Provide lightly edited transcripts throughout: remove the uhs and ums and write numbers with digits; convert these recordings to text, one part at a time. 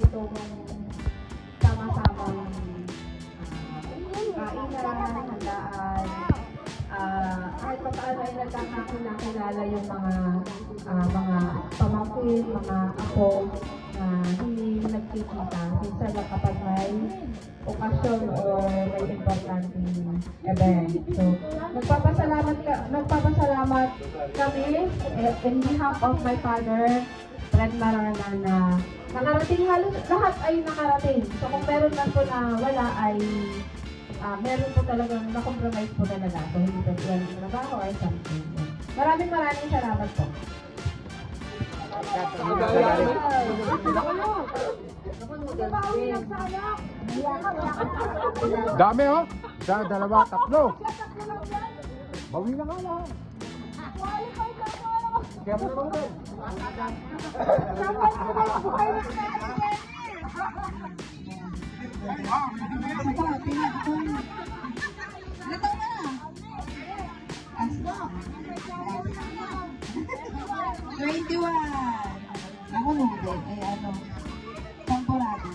itong sama-samang kainan, handaan, kahit pa paano ay nagkakakilala yung mga pamangkin, mga apo na hindi nagkikita. Minsan lang kapag may okasyon o may importanteng event. So, nagpapasalamat kami in behalf of my father, Fred Marana, na nakarating, halos lahat ay nakarating. So, kung meron man po na wala ay meron po talagang na-compromise po talaga. So, hindi po yan trabaho or something. Maraming salamat po. Dami oh. Isa, dalawa, tatlo. Bawi na nga lang. Kaya mo naman ito. Nataw na. Aslo. 21. Ako mo din. Ay ano. Temporada.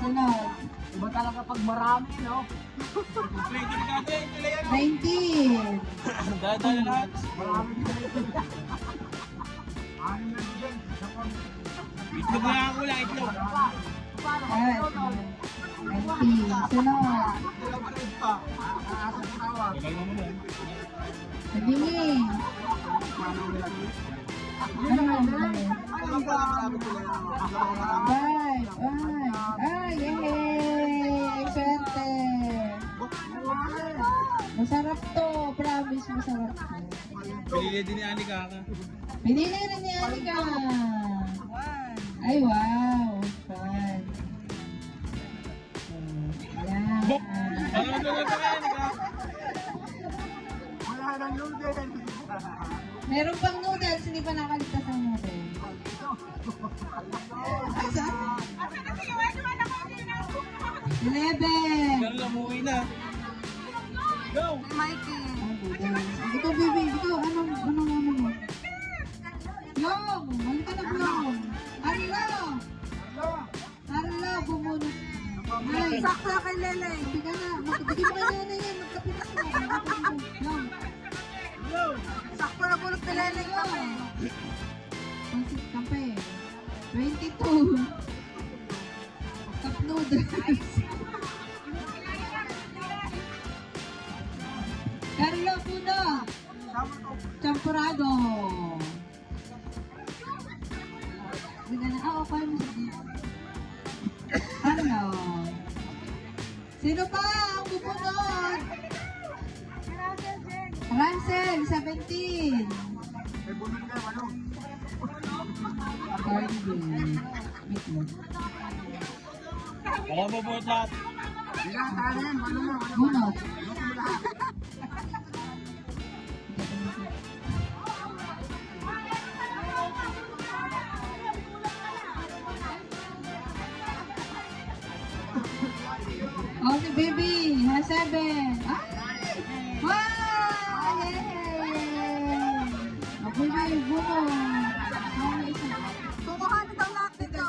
Sunod. Iba talaga pag marami, no? 19. Dahil lahat. Marami. Itlog na ako lang, itlog. Ay. 19. Sunod. Sabingi. Ano naman? Five. Ay, yay! Swerte! Masarap to. Promise, masarap to. Pinili din ni Ani Kaka. Pinili rin ni Anika. Ay, wow. Fun. Yan. Ano na lang ka, Ani Kaka? Meron pang noodles, hindi pa nakaligtas ang noodles. Asan? 11. Pero lamuwi na. Go! Mikey. Ito, baby. Ito, ano mo? Long! Halika na, Long! Arlo, bumunot. Ay, sakto kay Lele. Bigyan na. Bigyan mo kay Lele yan. Magkapitas mo. Long. Sakto na bulot kay Lele kape. Pansit kape. 22. Cup noodles. Carlo Puno. Champurado. Bigyan na. Okay mo siya. Ano? Sino pa ang bumunod? Rancel, 17. Alam mo po lahat. Bunot. Oh, si baby, ha 7. Ay! Wow! Yay! Oh, baby, bunot. Oh, isa. Kukuha na daw lahat dito.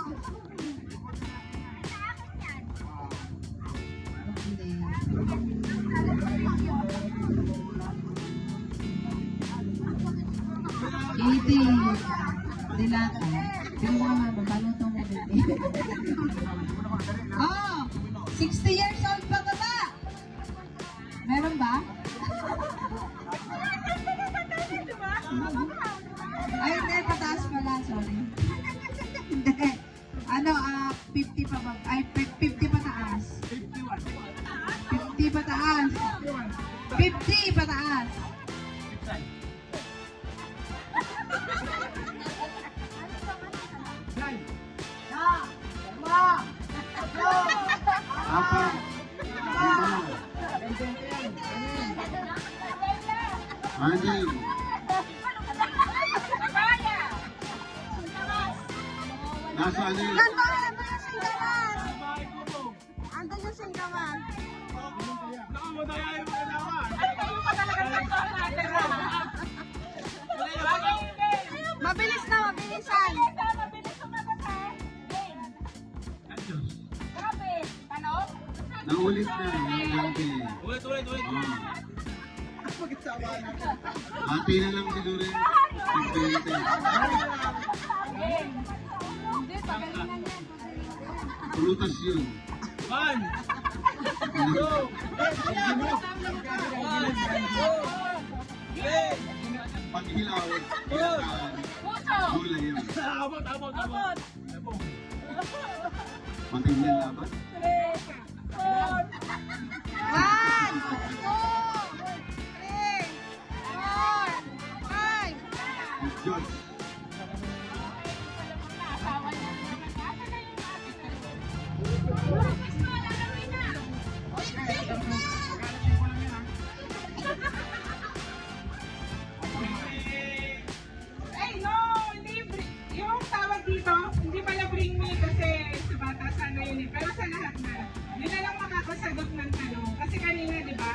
Hindi. Dilata. Pero mga mabalutong na dito. Oh! 60 years old pa ba? Meron ba? Ay, hindi. Pataas pala. Sorry. Hindi. Ano, 50 pa ba? Ay, 50 pataas. 50 pataas. 50 pataas. Andy. Nasaan yun? Andun yung singgaman. Mabilis na, mabilis. bilisan. Naulit na. Ate. Ulit. Ate na lang siguro yun. Hindi, pagalingan yan. Prutas yun. One. Paghilaw. Gulay yun. Abot. Matignan laban. 1, 2, 3, 4, 5. Diyos. Ay, no! Yung tawag dito, hindi pala bring me kasi sa bata sana yun eh. Pero sa lahat na, yun na lang makakasagot ng tanong. Kasi kanina, di ba,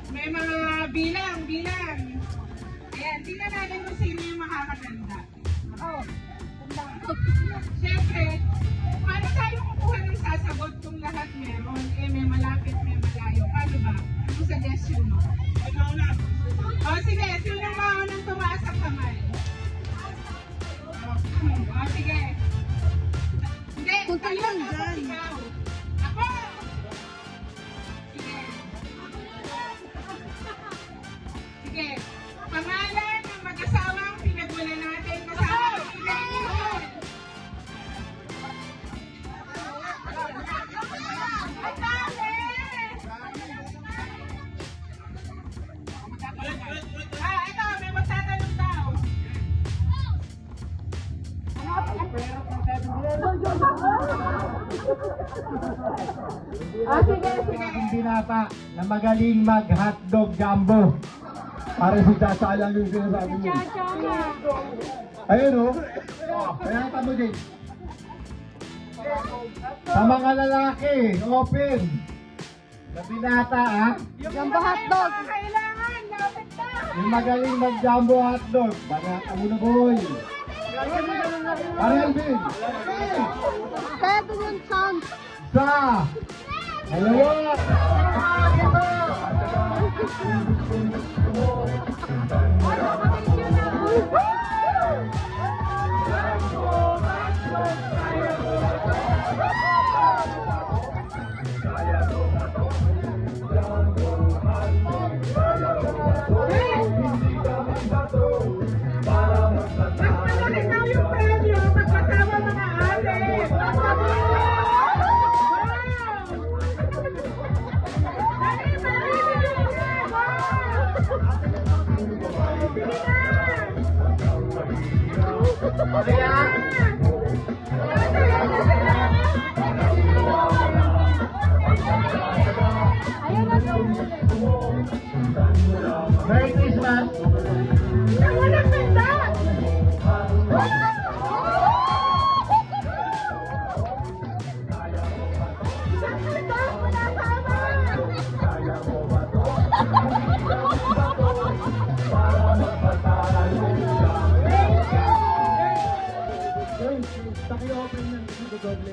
may mga bilang. Ayan, tingnan natin kung sino yung makakatanda. Oh, siyempre, paano tayo kukuha ng sasagot kung lahat meron? Eh, may malapit, may malayo. Paano ba? Anong suggestion mo? Ikaw na. O, sige, sino maunang tumaas ang kamay? O, sige. Hindi, Punta kayo lang tapos dyan. ikaw. Ako! Sige. Sige. Pangalan ng mag-asawang pinagulan natin kasama ang ilang yun. Ang dami! Ito, may magtatanong daw. Sige. Yung binata na magaling mag-hotdog jumbo. Para si Chacha lang yung sinasabi mo. Ayun o. Kaya mo din. Sa mga lalaki, open. Sa binata Jumbo hotdog. Kailangan, lapit na. yung magaling mag-jumbo hotdog. Banata mo na boy. Para Alvin. Kaya doon yung sound. Sa. Dalawa. Mas malaki daw yung premyo pagkasama mga ate. Merry Christmas. Paki-open ng doble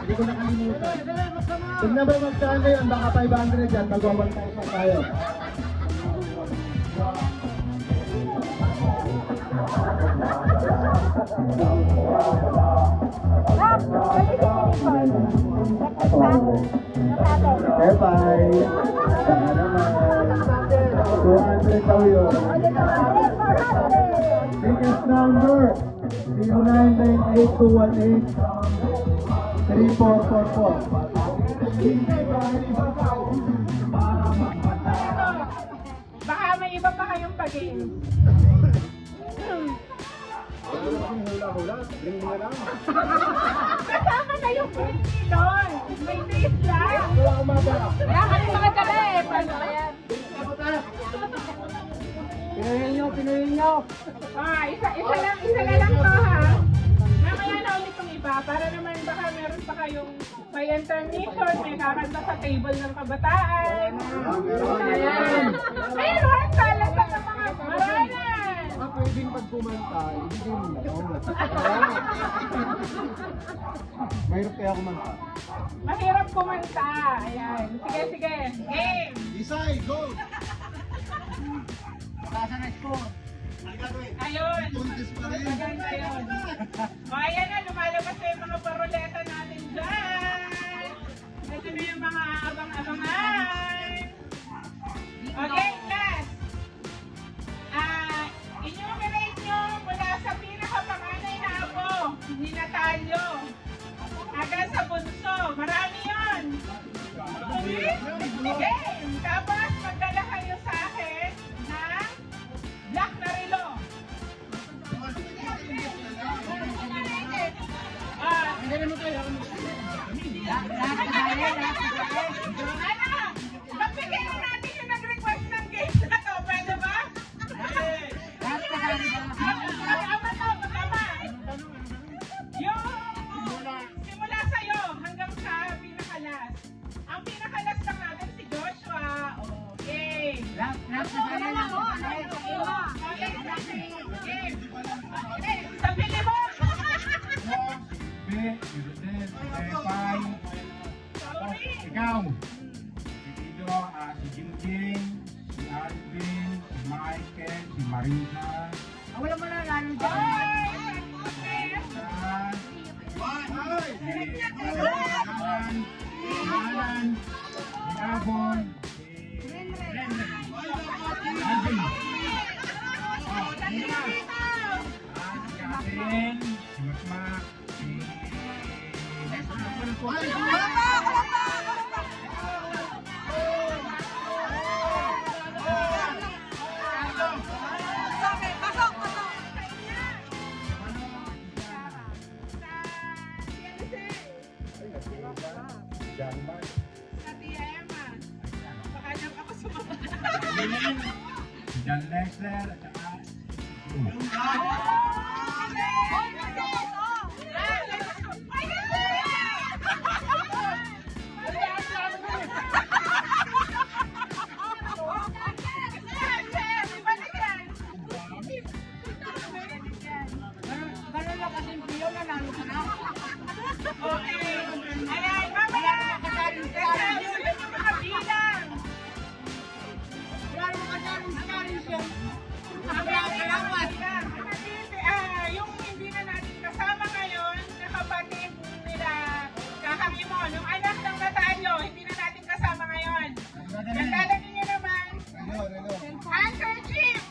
hindi ko nakalimutan. Pag na ba magkano yan, baka 500 yan, mag-1,000 tayo. Bye-bye. Sana naman. 200 daw yun. Biggest number, 0998-218-3444. Baka may iba pa kayong pag-game. Kasama na yung Britney doon. May taste lang. Kaya mga gabi eh. Paano ba yan? Pinahin nyo. Isa na lang to ha. Mamaya na ulit yung iba para naman baka meron pa kayong may intermission, may kakanta sa table ng kabataan. Ayan. Mayroon, salas sa mga maranan. Pwedeng pagpuman kumanta, ibigay mo na yun. Mahirap kaya kumanta. Mahirap kumanta. Ayan. Sige, sige. Game! Isay, go! Ayun. Contest pa rin. Maganda yun. O, ayan na. Lumalabas na yung mga paroleta natin dyan. Ito na yung mga abang-abangan. Okay, class. Enumerate nyo mula sa pinakapanganay na apo ni Natalio hanggang sa bunso. Marami yun. Game. Tapos magdala kayo sa akin ng black na relo. Magbigay na natin yung nag-request ng game na to. Pwede ba? Yung simula sa'yo hanggang sa pinakalas. Ang pinakalas lang natin si Joshua. Okay. Okay. Sabili mo. Ikaw. Si Tito, si Jingjing, si Alvin, si Michael, si Marisa. Wala mo na lalo Ay, dyan. Si Alan, si Abon, si Alvin. Si Catherine, si Makmak, si John Mark. sa Tia Emma. Baka lang ako sumama. Si John Lexler, at saka Ganun lang kasi yung nanalo ka na. Okay. Ayan, mamaya. Yung mga bilang. Lalo ka dyan, scaring siya. Yung hindi na natin kasama ngayon, na kapatid nila Kakangimo, yung anak ng Natalio, hindi na natin kasama ngayon. Naglalagay niyo naman, handkerchief!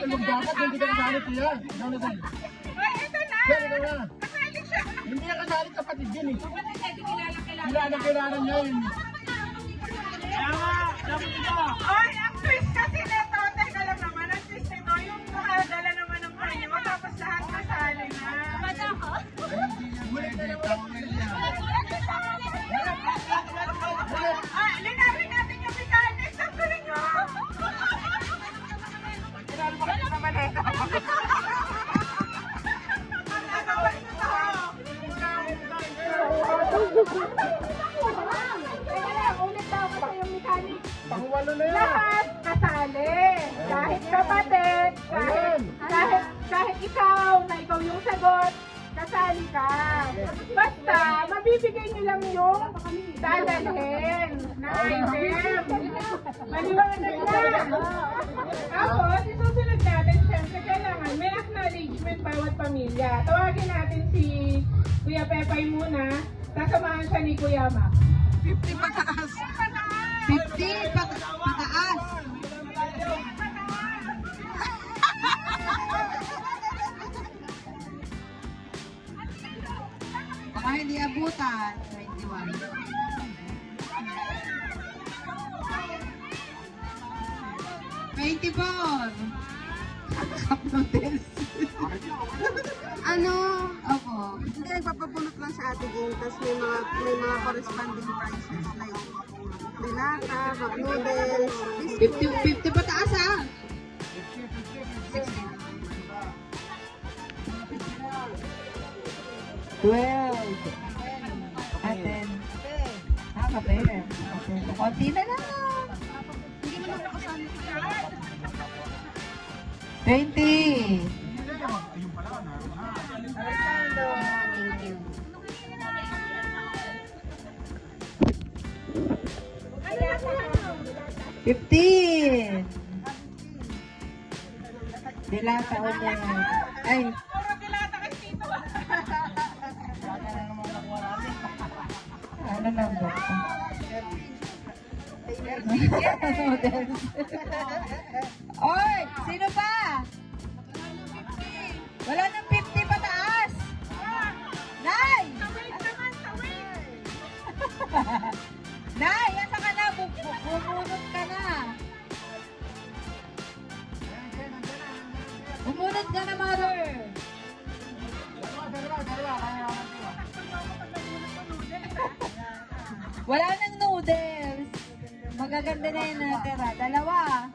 Magdapat, hindi ka nasalit niya. Ay, ito na! Ito na. Kasali siya! Hindi na kasalit kapatid din eh. Kilala. Kilala niya yun. Ay, ang twist kasi nito, teka lang naman, ang twist nito, yung nakadala naman ng panyo, tapos lahat kasali na. Ah, linawin natin yung mechanics. Ang galing nyo! Ang nagawa nyo to! Teka lang, ulit daw kasi yung mechanics. Pangwalo na yan. Lahat kasali. Kahit kapatid, kahit ikaw, na ikaw yung sagot, kasali ka. Basta, mabibigay nyo lang yung dadalhin na item. Maliwanag na. Tapos, isusunod natin, syempre, kailangan may acknowledgement bawat pamilya. Tawagin natin si Kuya Pepay muna, sasamahan siya ni Kuya Mac. 50 pataas. 50 pataas. Baka hindi abutan. 21. Cup noodles. Ano? Opo. Hindi, nagpapapulot lang sa ating game. Tapos may mga corresponding prices like dilata, cup noodles, 50 pataas ha. 12. Aten. Kape. Konti na lang. Hindi mo na nakasama $20. $15. Dilata ulit. Ay, Puro dilata kasi dito. ano number? Oy, sino pa? Wala nang 50 pataas. Nay! Tawid naman, tawid. Nay, asa ka na? Bumunot ka na. Bumunot ka na, mother. Wala nang noodles. Magaganda na yung natira. Dalawa.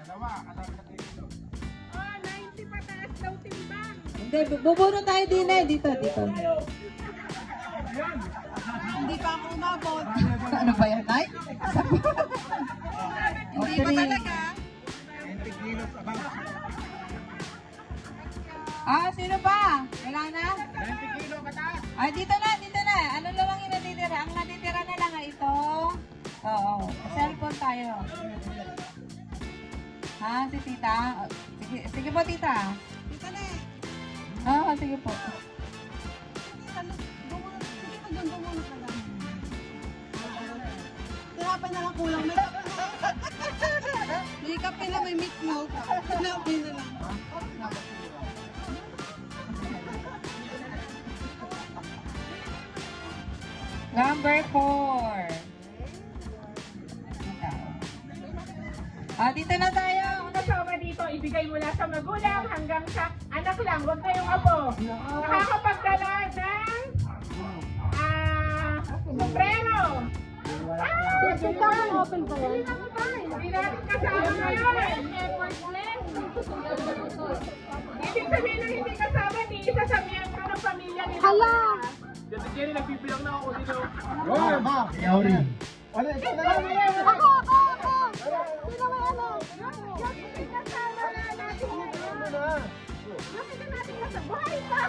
Oh, 90 pataas daw timbang. Hindi, bubunot tayo din eh. Dito. Hindi pa ako umabot. Ano ba yan, Nay? Hindi ba talaga? Sino pa? Wala na? 20 kilo pataas. Dito na. Ano lang ang natitira? Ang natitira na lang ay ito. Oo. Cellphone tayo. Si tita? Sige po, tita. Dito na eh. Sige po. Dumunod ka lang. Tirapan na lang kulang. May kape na may meat milk. Tinapin na lang. Number 4. Dito na tayo. Ang kasama dito, ibigay mula sa magulang hanggang sa anak lang. Huwag kayong apo. Nakakapagdala ng sombrero. Hindi natin kasama ngayon. Ibig sabihin na hindi kasama, di isa sa miyembro ng pamilya nila. Hala! Jenny, nagbibilang na ako dito. Ikaw rin. Ano, ikaw na lang. Ako! Sino may ano? Yung hindi kasama na natin ngayon. Yung hindi natin kasama. Buhay pa!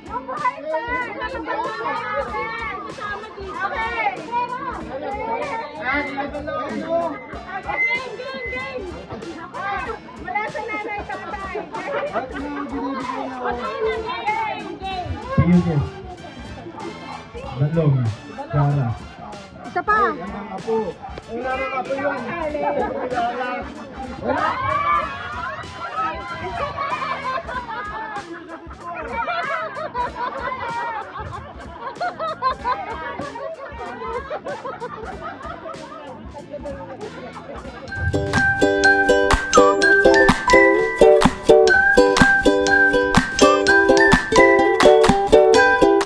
Yung buhay pa! Kasama dito. Okay! Game! Wala sa nanay tatay. Game! Sige, sige. Balong. Sara. Isa pa. Apo. Wala nang apo yun. Wala. Wala.